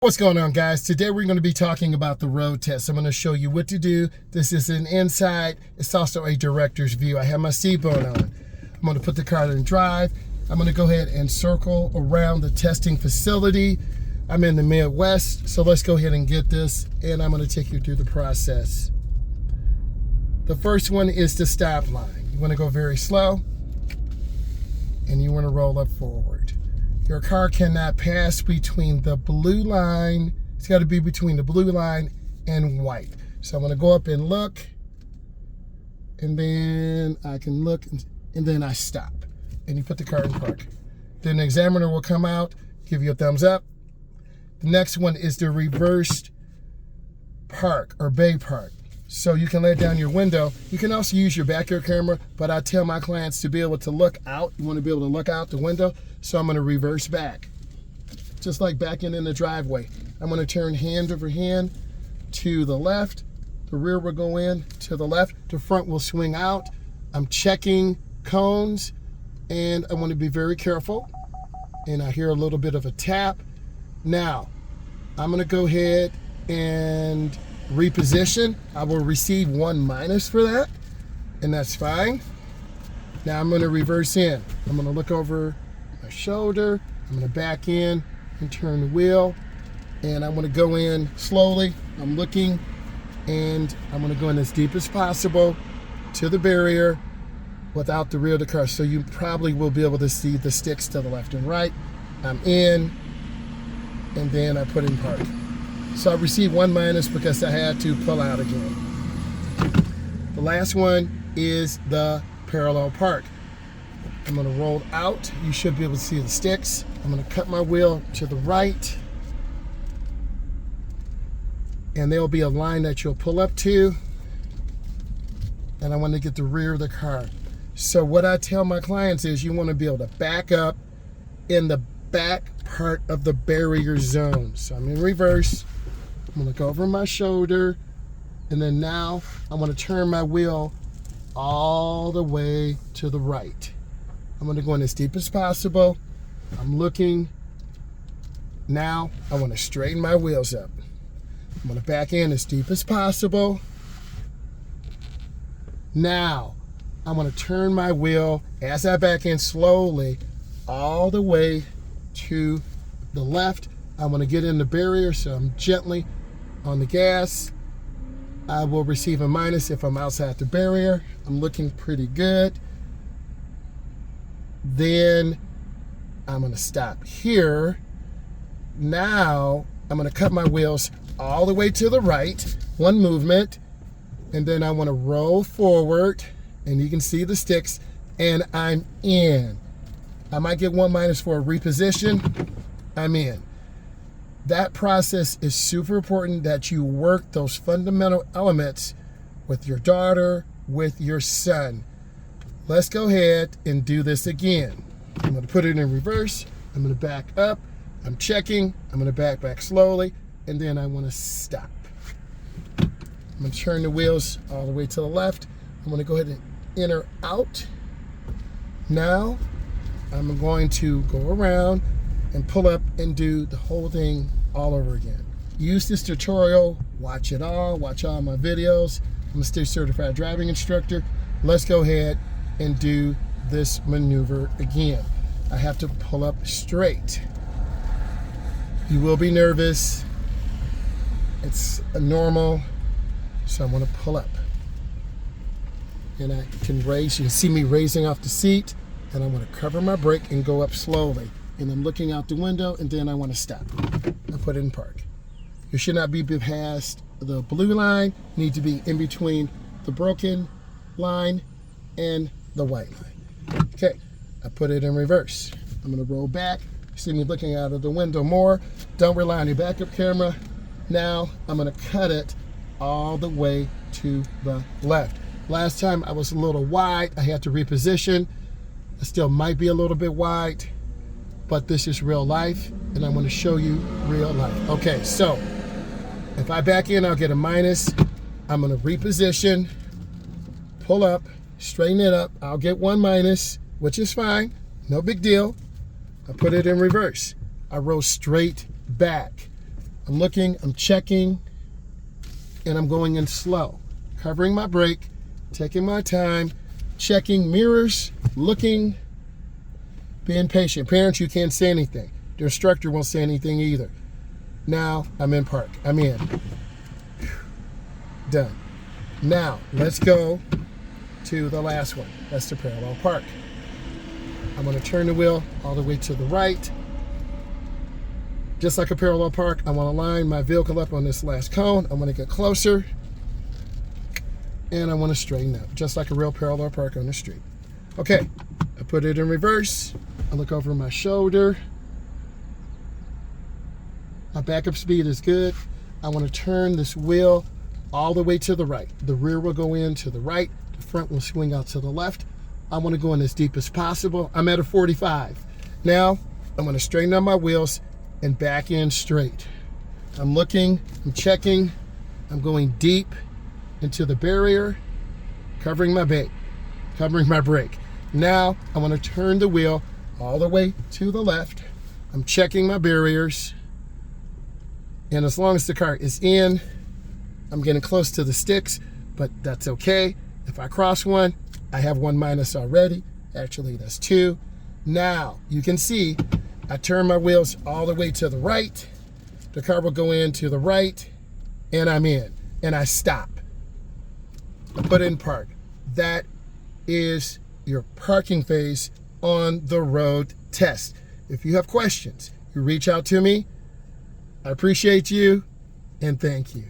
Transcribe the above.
What's going on, guys? Today we're going to be talking about the road test. I'm going to show you what to do. This is an inside. It's also a director's view. I have my seatbelt on. I'm going to put the car in drive. I'm going to go ahead and circle around the testing facility. I'm in the Midwest, so let's go ahead and get this, and I'm going to take you through the process. The first one is the stop line. You want to go very slow, and you want to roll up forward. Your car cannot pass between the blue line. It's got to be between the blue line and white. So I'm going to go up and look, and then I can look, and then I stop. And you put the car in park. Then the examiner will come out, give you a thumbs up. The next one is the reversed park or bay park. So you can let down your window. You can also use your backyard camera, but I tell my clients to be able to look out. You want to be able to look out the window. So I'm going to reverse back, just like backing in the driveway. I'm going to turn hand over hand to the left. The rear will go in to the left. The front will swing out. I'm checking cones, and I want to be very careful. And I hear a little bit of a tap. Now, I'm going to go ahead and reposition. I will receive 1- for that, and that's fine. Now I'm going to reverse in. I'm going to look over my shoulder. I'm going to back in and turn the wheel, and I'm going to go in slowly. I'm looking, and I'm going to go in as deep as possible to the barrier without the rear of the car, so you probably will be able to see the sticks to the left and right. I'm in, and then I put in park. So I received 1- because I had to pull out again. The last one is the parallel park. I'm going to roll out. You should be able to see the sticks. I'm going to cut my wheel to the right, and there'll be a line that you'll pull up to, and I want to get the rear of the car. So what I tell my clients is you want to be able to back up in the back part of the barrier zone. So I'm in reverse. I'm going to go over my shoulder, and then now I'm going to turn my wheel all the way to the right. I'm going to go in as deep as possible. I'm looking. Now I want to straighten my wheels up. I'm going to back in as deep as possible. Now I'm going to turn my wheel as I back in slowly all the way to the left. I'm going to get in the barrier, so I'm gently on the gas. I will receive a - if I'm outside the barrier. I'm looking pretty good. Then I'm going to stop here. Now I'm going to cut my wheels all the way to the right, one movement, and then I want to roll forward, and you can see the sticks, and I'm in. I might get 1- for a reposition. I'm in. That process is super important, that you work those fundamental elements with your daughter, with your son. Let's go ahead and do this again. I'm going to put it in reverse. I'm going to back up. I'm checking. I'm going to back slowly, and then I want to stop. I'm going to turn the wheels all the way to the left. I'm going to go ahead and enter out. Now I'm going to go around and pull up and do the whole thing all over again. Use this tutorial, watch it all, watch all my videos. I'm a state certified driving instructor. Let's go ahead and do this maneuver again. I have to pull up straight. You will be nervous. It's normal. So I'm gonna pull up. And I can raise, you can see me raising off the seat, and I'm gonna cover my brake and go up slowly. And I'm looking out the window, and then I want to stop. I put it in park. You should not be past the blue line. You need to be in between the broken line and the white line. Okay, I put it in reverse. I'm going to roll back. You see me looking out of the window more. Don't rely on your backup camera. Now I'm going to cut it all the way to the left. Last time I was a little wide. I had to reposition. I still might be a little bit wide, but this is real life, and I'm going to show you real life. Okay, so if I back in, I'll get a -. I'm going to reposition, pull up, straighten it up. I'll get 1-, which is fine. No big deal. I put it in reverse. I roll straight back. I'm looking, I'm checking, and I'm going in slow. Covering my brake, taking my time, checking mirrors, looking, being patient. Parents, you can't say anything. The instructor won't say anything either. Now I'm in park. I'm in. Done. Now let's go to the last one. That's the parallel park. I'm going to turn the wheel all the way to the right. Just like a parallel park, I want to line my vehicle up on this last cone. I'm going to get closer. And I want to straighten up, just like a real parallel park on the street. Okay, I put it in reverse. I look over my shoulder. My backup speed is good. I want to turn this wheel all the way to the right. The rear will go in to the right. The front will swing out to the left. I want to go in as deep as possible. I'm at a 45. Now, I'm going to straighten out my wheels and back in straight. I'm looking, I'm checking, I'm going deep into the barrier, covering my brake. Now, I want to turn the wheel all the way to the left. I'm checking my barriers. And as long as the car is in, I'm getting close to the sticks, but that's okay. If I cross one, I have one minus already. Actually, that's two. Now, you can see I turn my wheels all the way to the right. The car will go in to the right, and I'm in, and I stop. I put in park. That is your parking phase on the road test. If you have questions, you reach out to me. I appreciate you, and thank you.